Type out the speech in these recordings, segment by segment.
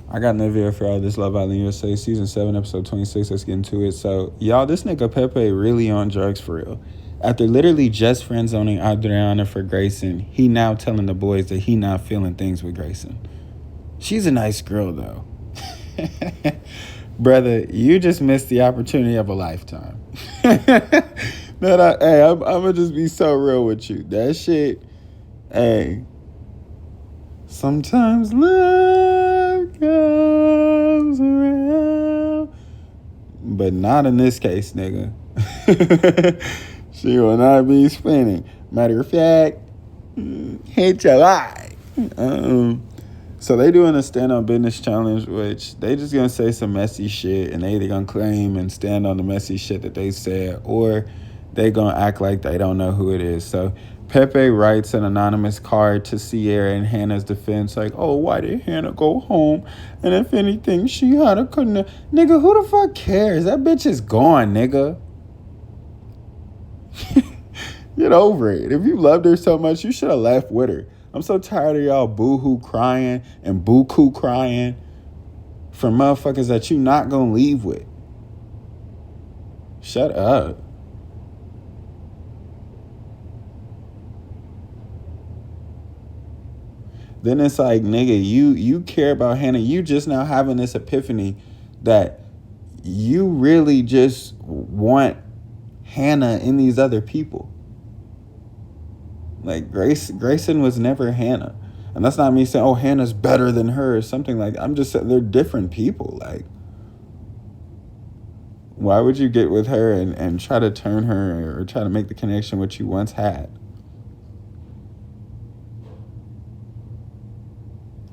I got another video for all this Love Island USA season 7 episode 26. Let's get into it. So y'all, this nigga Pepe really on drugs for real. After literally just friend zoning Adriana for Grayson, he now telling the boys that he not feeling things with Grayson. She's a nice girl though. Brother, you just missed the opportunity of a lifetime. I'm gonna just be so real with you. That shit, hey. Sometimes love comes around, but not in this case, nigga. She will not be spinning. Matter of fact, hit your eye. So they doing a stand on business challenge, which they just gonna say some messy shit, and they either gonna claim and stand on the messy shit that they said, or they gonna act like they don't know who it is. So Pepe writes an anonymous card to Sierra in Hannah's defense, like, oh, why did Hannah go home? And if anything, she had a couldn't. Nigga, who the fuck cares? That bitch is gone, nigga. Get over it. If you loved her so much, you should have left with her. I'm so tired of y'all boo-hoo crying and boo-coo crying for motherfuckers that you not gonna leave with. Shut up. Then it's like, nigga, you care about Hannah. You just now having this epiphany that you really just want Hannah in these other people. Like Grayson was never Hannah. And that's not me saying, oh, Hannah's better than her or something like that. I'm just saying they're different people. Like, why would you get with her and try to turn her or try to make the connection which you once had?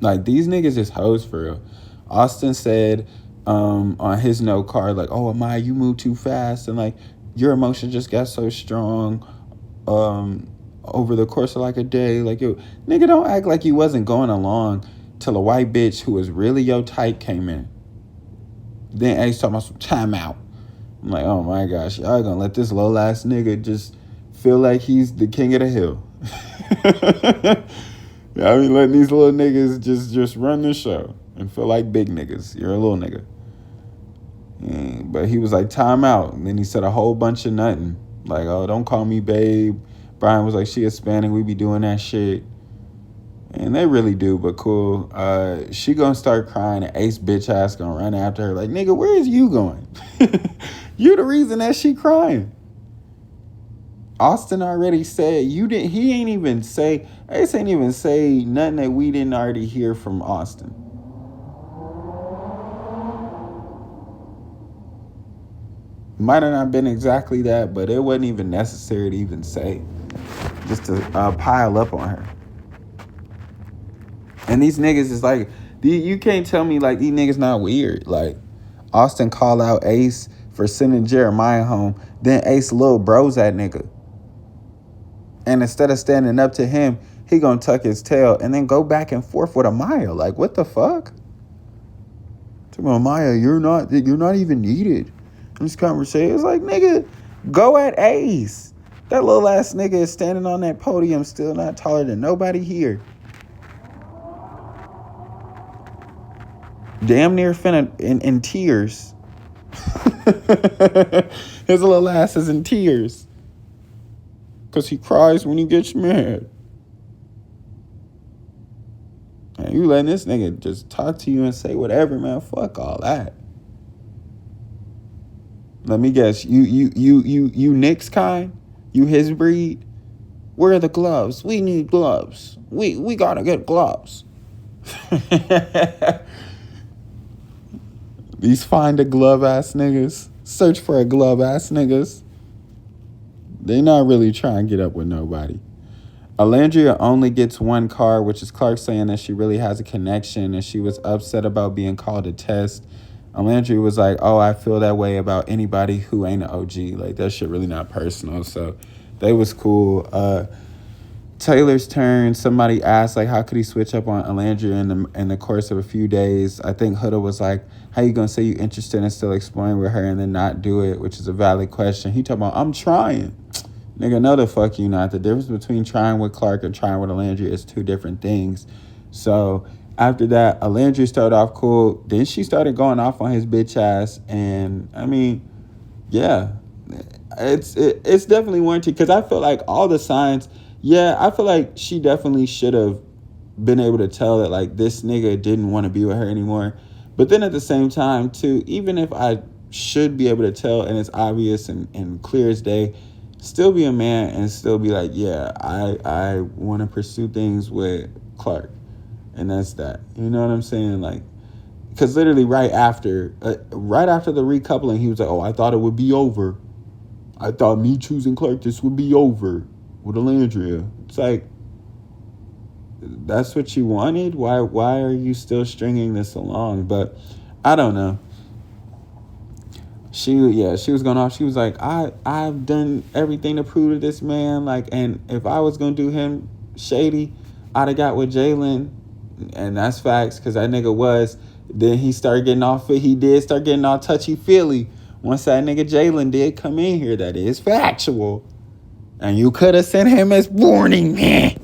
Like, these niggas is hoes for real. Austin said on his note card, like, oh, Amaya, you moved too fast. And, like, your emotion just got so strong over the course of, like, a day. Like, nigga, don't act like you wasn't going along till a white bitch who was really your type came in. Then Ace talking about some time out. I'm like, oh, my gosh. Y'all gonna let this low-ass nigga just feel like he's the king of the hill. I mean, letting these little niggas just run the show and feel like big niggas. You're a little nigga. But he was like, time out. And then he said a whole bunch of nothing. Like, oh, don't call me babe. Brian was like, she Hispanic. We be doing that shit. And they really do, but cool. She gonna start crying and Ace bitch ass gonna run after her. Like, nigga, where is you going? You the reason that she crying. Austin already said he ain't even say, Ace ain't even say nothing that we didn't already hear from Austin. Might have not been exactly that, but it wasn't even necessary to even say, just to pile up on her. And these niggas is like, you can't tell me like these niggas not weird. Like, Austin called out Ace for sending Jeremiah home, then Ace little bros that nigga. And instead of standing up to him, he gonna tuck his tail and then go back and forth with Amaya. Like, what the fuck? Amaya, you're not even needed in this conversation. It's like, nigga, go at Ace. That little ass nigga is standing on that podium, still not taller than nobody here. Damn near finna in tears. His little ass is in tears. Because he cries when he gets mad. And you letting this nigga just talk to you and say whatever, man. Fuck all that. Let me guess. You Nick's kind? You his breed? Where are the gloves? We need gloves. We gotta get gloves. These find a glove ass niggas. Search for a glove ass niggas. They not really trying to get up with nobody. Alandria only gets one car, which is Clark saying that she really has a connection and she was upset about being called a test. Alandria was like, oh, I feel that way about anybody who ain't an OG. Like, that shit really not personal. So they was cool. Taylor's turn. Somebody asked, like, how could he switch up on Alandria in the course of a few days? I think Huda was like, how you gonna say you interested and still exploring with her and then not do it, which is a valid question. He talking about, I'm trying. Nigga, no the fuck you not. The difference between trying with Clark and trying with Alandria is two different things. So After that, Alandria started off cool. Then she started going off on his bitch ass. And I mean, yeah, it's definitely warranted because I feel like all the signs. Yeah, I feel like she definitely should have been able to tell that like this nigga didn't want to be with her anymore. But then at the same time, too, even if I should be able to tell and it's obvious and clear as day, still be a man and still be like, yeah, I want to pursue things with Clark, and that's that. You know what I'm saying? Like, because literally right after the recoupling, he was like, oh, I thought it would be over. I thought me choosing Clark, this would be over with Alandria. It's like, that's what you wanted? Why are you still stringing this along? But I don't know. She was going off. She was like, I've done everything to prove to this man. Like, and if I was gonna do him shady, I'd have got with Jalen. And that's facts, because that nigga was. Then he started getting off it. He did start getting all touchy-feely. Once that nigga Jalen did come in here, that is factual. And you could have sent him as warning, man.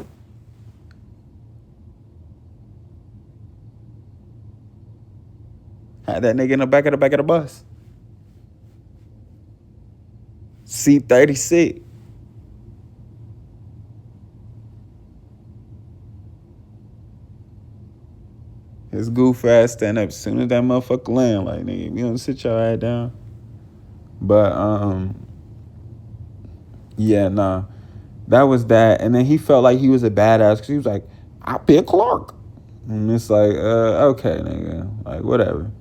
Had that nigga in the back of the bus. Seat 36. His goof ass stand up as soon as that motherfucker land. Like, nigga, you don't sit your ass down. But yeah, nah. That was that. And then he felt like he was a badass because he was like, I pick Clark. And it's like, okay, nigga. Like, whatever.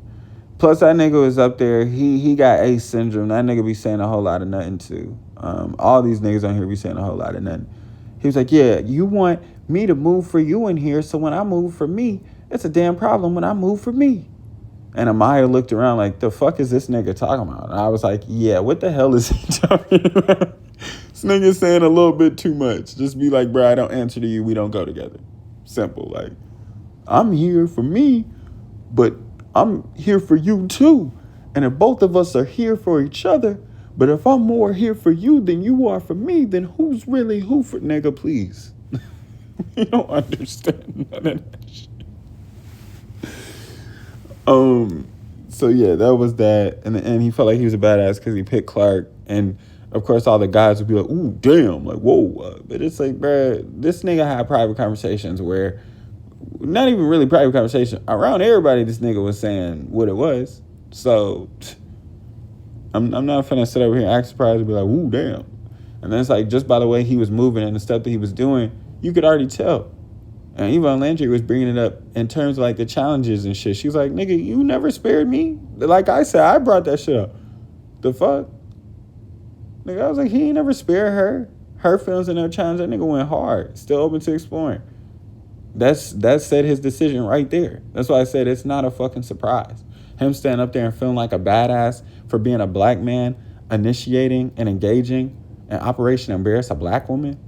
Plus, that nigga was up there. He got ace syndrome. That nigga be saying a whole lot of nothing, too. All these niggas on here be saying a whole lot of nothing. He was like, yeah, you want me to move for you in here, so when I move for me, it's a damn problem when I move for me. And Amaya looked around like, the fuck is this nigga talking about? And I was like, yeah, what the hell is he talking about? This nigga saying a little bit too much. Just be like, bro, I don't answer to you. We don't go together. Simple. Like, I'm here for me, but I'm here for you too. And if both of us are here for each other, but if I'm more here for you than you are for me, then who's really who for nigga, please? You don't understand none of that shit. So yeah, that was that. And he felt like he was a badass because he picked Clark. And of course, all the guys would be like, ooh, damn, like, whoa. But it's like, bruh, this nigga had private conversations where, not even really private conversation, around everybody, this nigga was saying what it was. So I'm not finna sit over here and act surprised and be like, ooh, damn. And then it's like, just by the way he was moving and the stuff that he was doing, you could already tell. And Yvonne Landry was bringing it up in terms of like the challenges and shit. She was like, nigga, you never spared me. Like I said, I brought that shit up. The fuck? Nigga, I was like, he ain't never spared her. Her feelings and her challenge, that nigga went hard. Still open to exploring. That said his decision right there. That's why I said it's not a fucking surprise. Him standing up there and feeling like a badass for being a black man, initiating and engaging in Operation Embarrass a Black Woman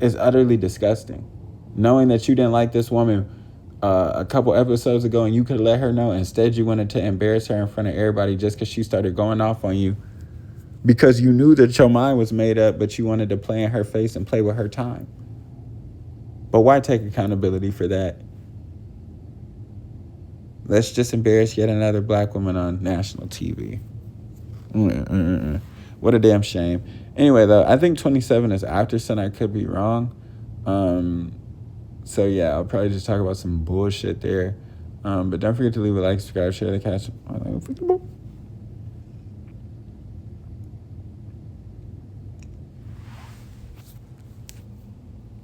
is utterly disgusting. Knowing that you didn't like this woman a couple episodes ago and you could let her know, instead you wanted to embarrass her in front of everybody just because she started going off on you because you knew that your mind was made up, but you wanted to play in her face and play with her time. But why take accountability for that? Let's just embarrass yet another black woman on national TV. What a damn shame. Anyway, though, I think 27 is after Sun. I could be wrong. So, yeah, I'll probably just talk about some bullshit there. But don't forget to leave a like, subscribe, share the catch.